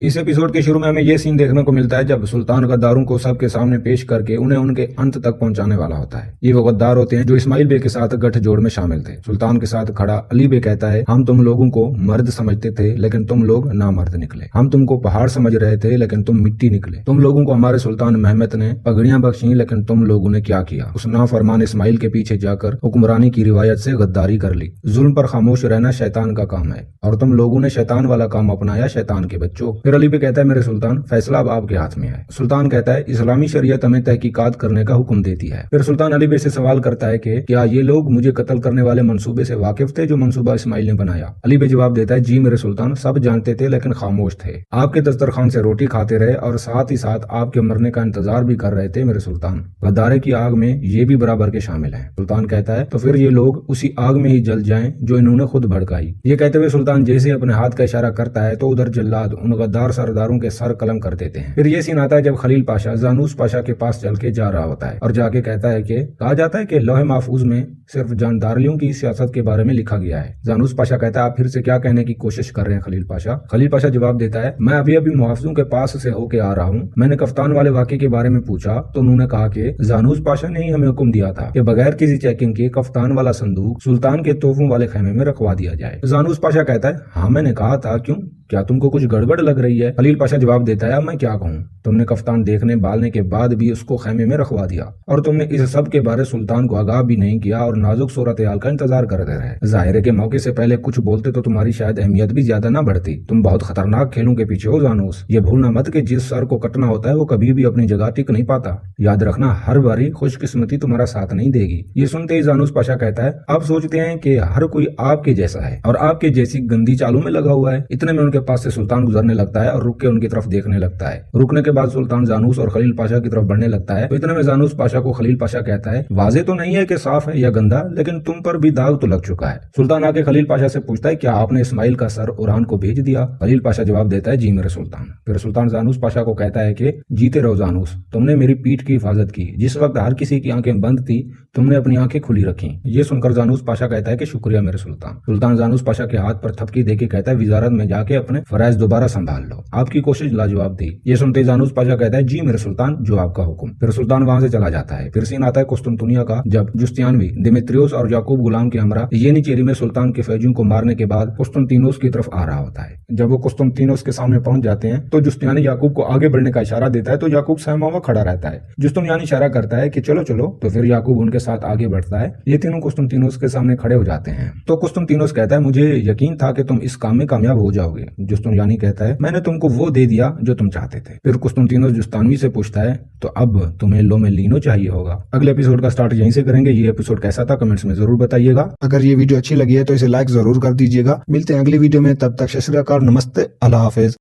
इस एपिसोड के शुरू में हमें यह सीन देखने को मिलता है जब सुल्तान गद्दारों को सबके सामने पेश करके उन्हें उनके अंत तक पहुंचाने वाला होता है। ये वो गद्दार होते हैं जो इस्माइल बे के साथ गठजोड़ में शामिल थे। सुल्तान के साथ खड़ा अली बे कहता है, हम तुम लोगों को मर्द समझते थे लेकिन तुम लोग नामर्द निकले। हम तुमको पहाड़ समझ रहे थे लेकिन तुम मिट्टी निकले। तुम लोगों को हमारे सुल्तान महमद ने पगड़ियां बख्शी लेकिन तुम लोगों ने क्या किया? उस नाफरमान इस्माइल के पीछे जाकर हुक्मरानी की रिवायत से गद्दारी कर ली। जुल्म पर खामोश रहना शैतान का काम है और तुम लोगों ने शैतान वाला काम अपनाया, शैतान के बच्चों। फिर अली बे कहता है, मेरे सुल्तान, फैसला अब आपके हाथ में है। सुल्तान कहता है, इस्लामी शरीयत हमें तहकीकात करने का हुक्म देती है। फिर सुल्तान अली बे से सवाल करता है कि क्या ये लोग मुझे कत्ल करने वाले मंसूबे से वाकिफ थे जो मंसूबा इस्माइल ने बनाया? अली बे जवाब देता है, जी मेरे सुल्तान, सब जानते थे लेकिन खामोश थे। आपके दस्तरखान से रोटी खाते रहे और साथ ही साथ आपके मरने का इंतजार भी कर रहे थे मेरे सुल्तान। गद्दारे की आग में ये भी बराबर के शामिल हैं। सुल्तान कहता है, तो फिर ये लोग उसी आग में ही जल जाएं जो इन्होंने खुद भड़काई। ये कहते हुए सुल्तान जैसे अपने हाथ का इशारा करता है तो उधर जल्लाद उन गद्दार सरदारों के सर कलम कर देते हैं। फिर ये सीन आता है जब खलील पाशा जानूस पाशा के पास चल के जा रहा होता है और जाके कहता है कि कहा जाता है कि लौह महफूज में सिर्फ जानदारियों की सियासत के बारे में लिखा गया है। जानूस पाशा कहता है, आप फिर से क्या कहने की कोशिश कर रहे हैं खलील पाशा? खलील पाशा जवाब देता है, मैं अभी अभी मुहाफिजों के पास से होके आ रहा हूँ। मैंने कफ्तान वाले वाक़े के बारे में पूछा तो उन्होंने कहा कि जानूस पाशा ने ही हमें हुक्म दिया था कि बगैर किसी चेकिंग के कफ्तान वाला संदूक सुल्तान के तोपों वाले खेमे में रखवा दिया जाए। जानूस पाशा कहता है, हाँ मैंने कहा था, क्यों, क्या तुमको कुछ गड़बड़ लग रही है? खलील पाशा जवाब देता है, मैं क्या कहूँ, तुमने कफ्तान देखने बालने के बाद भी उसको खेमे में रखवा दिया और तुमने इस सब के बारे सुल्तान को आगाह भी नहीं किया और नाजुक सूरत हाल का इंतजार करते रहे। जाहिर है कि मौके से पहले कुछ बोलते तो तुम्हारी शायद अहमियत भी ज्यादा ना बढ़ती। तुम बहुत खतरनाक खेलों के पीछे हो जानूस। ये भूलना मत कि जिस सर को कटना होता है वो कभी भी अपनी जगह टिक नहीं पाता। याद रखना, हर बारी खुशकिस्मती तुम्हारा साथ नहीं देगी। ये सुनते ही जानूस पाशा कहता है, आप सोचते हैं कि हर कोई आपके जैसा है और आपके जैसी गंदी चालों में लगा हुआ है। इतने में उनके पास से सुल्तान गुजरने लगता है और रुक के उनकी तरफ देखने लगता है। रुकने के बाद सुल्तान जानूस और खलील पाशा की तरफ बढ़ने लगता है। तो इतने में जानूस पाशा को खलील पाशा कहता है, वाजे तो नहीं है कि साफ है या गंदा, लेकिन तुम पर भी दाग तो लग चुका है। सुल्तान आके खलील पाशा से पूछता है, क्या आपने इस्माइल का सर उरान को भेज दिया? खलील पाशा जवाब देता है, जी मेरे सुल्तान। फिर सुल्तान जानूस पाशा को कहता है कि जीते रहो जानूस, तुमने मेरी पीठ की हिफाजत की। जिस वक्त हर किसी की आंखें बंद थी तुमने अपनी आंखें खुली रखी। ये सुनकर जानूस पाशा कहता है कि शुक्रिया मेरे सुल्तान। सुल्तान जानूस पाशा के हाथ पर थपकी देके कहता है, विजारत में जाके अपने फराइज दोबारा संभाल लो, आपकी कोशिश लाजवाब थी। ये सुनते जानूस पाशा कहता है, जी मेरे सुल्तान, जो आपका हुक्म। फिर सुल्तान वहां से चला जाता है। फिर सीन आता है कुस्तुनतुनिया का, जब जुस्तियानवी दिमित्रियोस और याकूब गुलाम के हमरा येनिचेरी में सुल्तान के फौजियों को मारने के बाद कुस्तुनतीनोस की तरफ आ रहा होता है। जब वो कुस्तुनतीनोस के सामने पहुंच जाते हैं तो जुस्तियानी याकूब को आगे बढ़ने का इशारा देता है तो याकूब सहमा हुआ खड़ा रहता है। जुस्तुनियानी इशारा करता है कि चलो चलो, तो फिर याकूब उनके साथ आगे बढ़ता है। ये तीनों कुस्तुनतीनोस के सामने खड़े हो जाते हैं। तो कुस्तुनतीनोस कहता है, मुझे यकीन था कि तुम इस काम में कामयाब हो जाओगे। जुस्तुनियानी कहता है, मैंने तुमको वो दे दिया जो तुम चाहते थे। फिर कुस्तुनतीनोस जुस्तानवी से पूछता है, तो अब तुम्हें लो में लीनो चाहिए होगा। अगले एपिसोड का स्टार्ट यहीं से करेंगे। ये एपिसोड कैसा था कमेंट्स में जरूर बताइएगा। अगर ये वीडियो अच्छी लगी है तो इसे लाइक जरूर कर दीजिएगा। मिलते हैं अगली वीडियो में, तब तक शत श्री अकाल, नमस्ते, अल्लाह हाफिज।